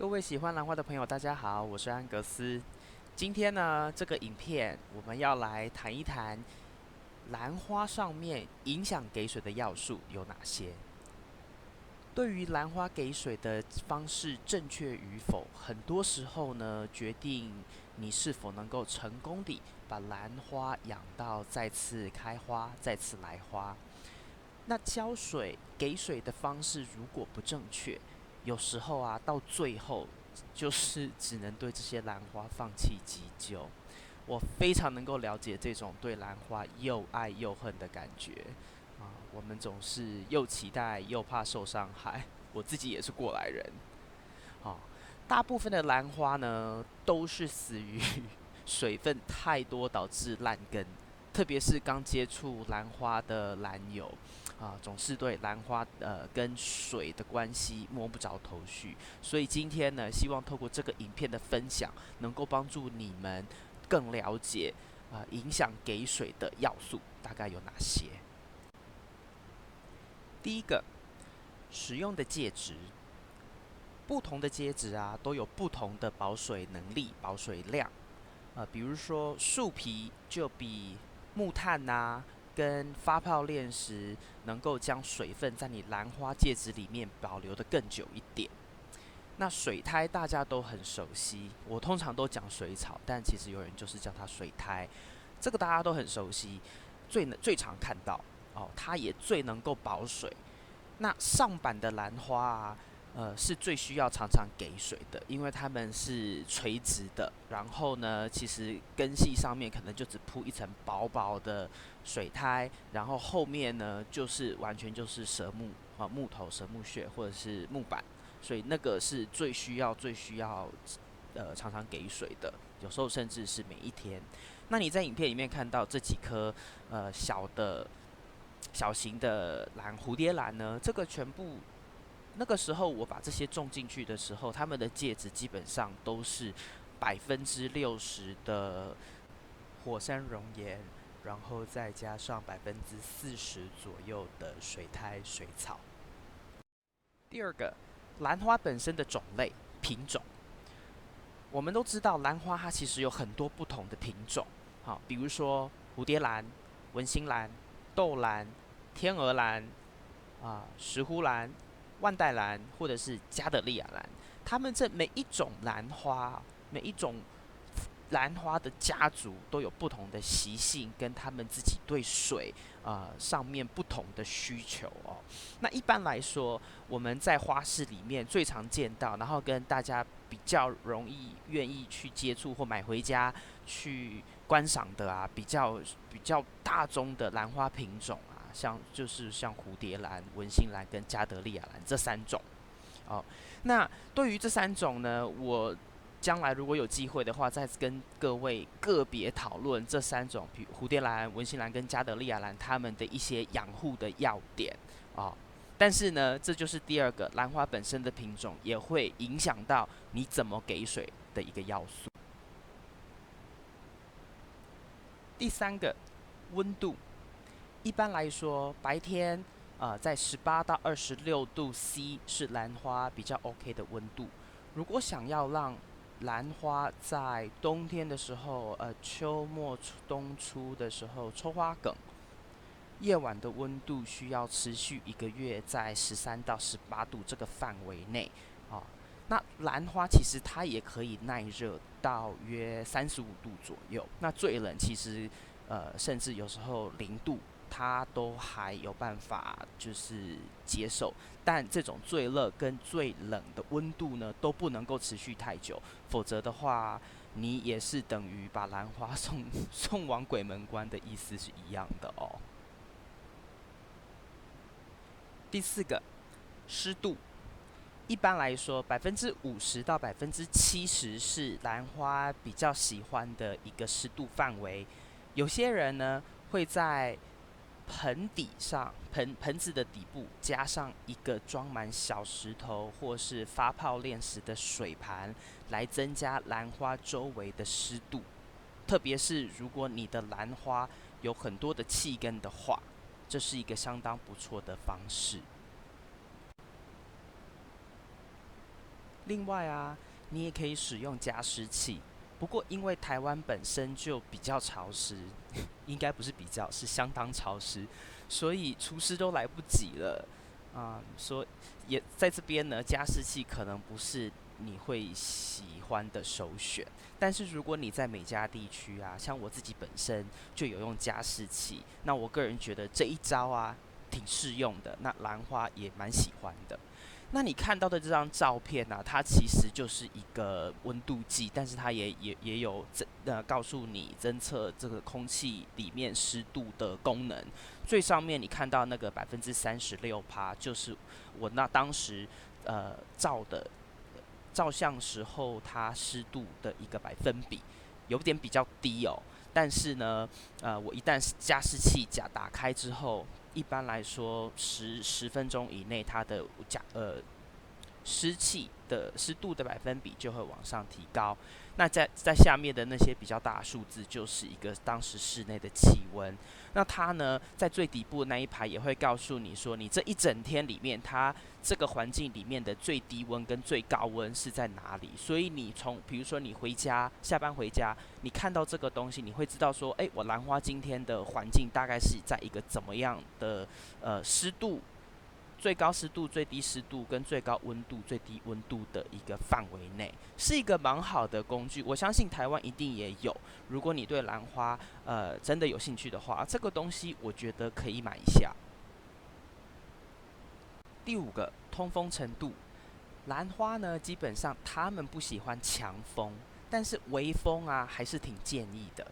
各位喜欢兰花的朋友，大家好，我是安格斯。今天呢，这个影片我们要来谈一谈兰花上面影响给水的要素有哪些。对于兰花给水的方式正确与否，很多时候呢，决定你是否能够成功地把兰花养到再次开花、再次来花。那浇水给水的方式如果不正确，有时候啊，到最后就是只能对这些兰花放弃急救。我非常能够了解这种对兰花又爱又恨的感觉啊，我们总是又期待又怕受伤害。我自己也是过来人啊，大部分的兰花呢都是死于水分太多导致烂根，特别是刚接触兰花的兰友啊，总是对兰花跟水的关系摸不着头绪。所以今天呢，希望透过这个影片的分享，能够帮助你们更了解影响给水的要素大概有哪些。第一个，使用的介质。不同的介质啊，都有不同的保水能力、保水量。比如说树皮就比木炭跟发泡炼石能够将水分在你兰花介质里面保留得更久一点。那水苔大家都很熟悉，我通常都讲水草，但其实有人就是叫它水苔，这个大家都很熟悉，最常看到哦，它也最能够保水。那上版的兰花是最需要常常给水的，因为它们是垂直的，然后呢，其实根系上面可能就只铺一层薄薄的水苔，然后后面呢就是完全就是木头、蛇木屑或者是木板，所以那个是最需要常常给水的，有时候甚至是每一天。那你在影片里面看到这几颗小型的蝴蝶兰呢，这个全部那个时候我把这些种进去的时候，它们的介质基本上都是60%的火山熔岩，然后再加上40%左右的水苔水草。第二个，兰花本身的种类品种，我们都知道兰花它其实有很多不同的品种，好，比如说蝴蝶兰、文心兰、豆兰、天鹅兰石斛兰、万代兰或者是加德利亚兰，它们这每一种兰花，每一种兰花的家族都有不同的习性，跟他们自己对水上面不同的需求哦。那一般来说，我们在花市里面最常见到，然后跟大家比较容易愿意去接触或买回家去观赏的比较大宗的兰花品种像蝴蝶兰、文心兰跟加德利亚兰这三种。哦，那对于这三种呢，我将来如果有机会的话，再跟各位个别讨论这三种，比如蝴蝶兰、文心兰跟加德利亚兰它们的一些养护的要点但是呢，这就是第二个兰花本身的品种也会影响到你怎么给水的一个要素。第三个，温度。一般来说，白天在18到26度C 是兰花比较 OK 的温度。如果想要让兰花在冬天的时候，秋末冬初的时候抽花梗，夜晚的温度需要持续1个月，在13到18度这个范围内那兰花其实它也可以耐热到约35度左右。那最冷其实甚至有时候0度，它都还有办法就是接受。但这种最热跟最冷的温度呢，都不能够持续太久，否则的话，你也是等于把兰花送往鬼门关的意思是一样的哦。第四个，湿度。一般来说，50%到70%是兰花比较喜欢的一个湿度范围。有些人呢会在盆子的底部加上一个装满小石头或是发泡炼石的水盘，来增加兰花周围的湿度。特别是如果你的兰花有很多的气根的话，这是一个相当不错的方式。另外啊，你也可以使用加湿器。不过，因为台湾本身就比较潮湿，应该不是比较，是相当潮湿，所以除湿都来不及了。所以也在这边呢，加湿器可能不是你会喜欢的首选。但是如果你在美加地区啊，像我自己本身就有用加湿器，那我个人觉得这一招啊挺适用的。那兰花也蛮喜欢的。那你看到的这张照片呢、它其实就是一个温度计，但是它也有告诉你侦测这个空气里面湿度的功能。最上面你看到那个36%，就是我那当时照相时候它湿度的一个百分比，有点比较低哦。但是呢，我一旦加湿器打开之后，一般来说十分钟以内，它的湿气的湿度的百分比就会往上提高。那在下面的那些比较大的数字，就是一个当时室内的气温。那它呢，在最底部的那一排也会告诉你说，你这一整天里面，它这个环境里面的最低温跟最高温是在哪里。所以你比如说你下班回家，你看到这个东西，你会知道说，我兰花今天的环境大概是在一个怎么样的湿度。最高湿度、最低湿度跟最高温度、最低温度的一个范围内，是一个蛮好的工具。我相信台湾一定也有。如果你对兰花真的有兴趣的话，这个东西我觉得可以买一下。第五个，通风程度。兰花呢，基本上它们不喜欢强风，但是微风啊还是挺建议的。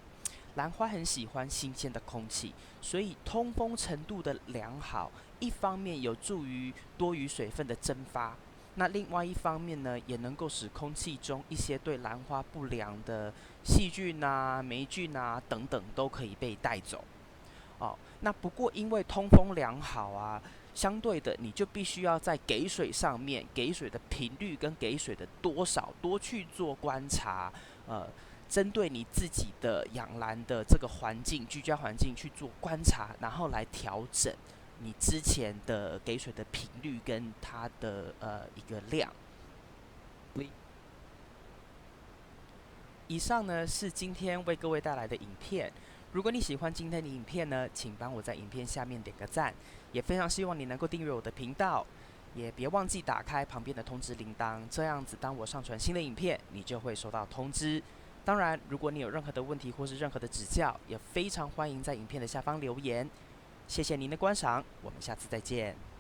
兰花很喜欢新鲜的空气，所以通风程度的良好，一方面有助于多余水分的蒸发，那另外一方面呢，也能够使空气中一些对兰花不良的细菌啊、霉菌啊等等都可以被带走。那不过因为通风良好啊，相对的你就必须要在给水上面，给水的频率跟给水的多少多去做观察，针对你自己的养兰的这个环境、居家环境去做观察，然后来调整你之前的给水的频率跟它的一个量。以上呢是今天为各位带来的影片。如果你喜欢今天的影片呢，请帮我在影片下面点个赞，也非常希望你能够订阅我的频道，也别忘记打开旁边的通知铃铛，这样子当我上传新的影片，你就会收到通知。当然，如果你有任何的问题或是任何的指教，也非常欢迎在影片的下方留言。谢谢您的观赏，我们下次再见。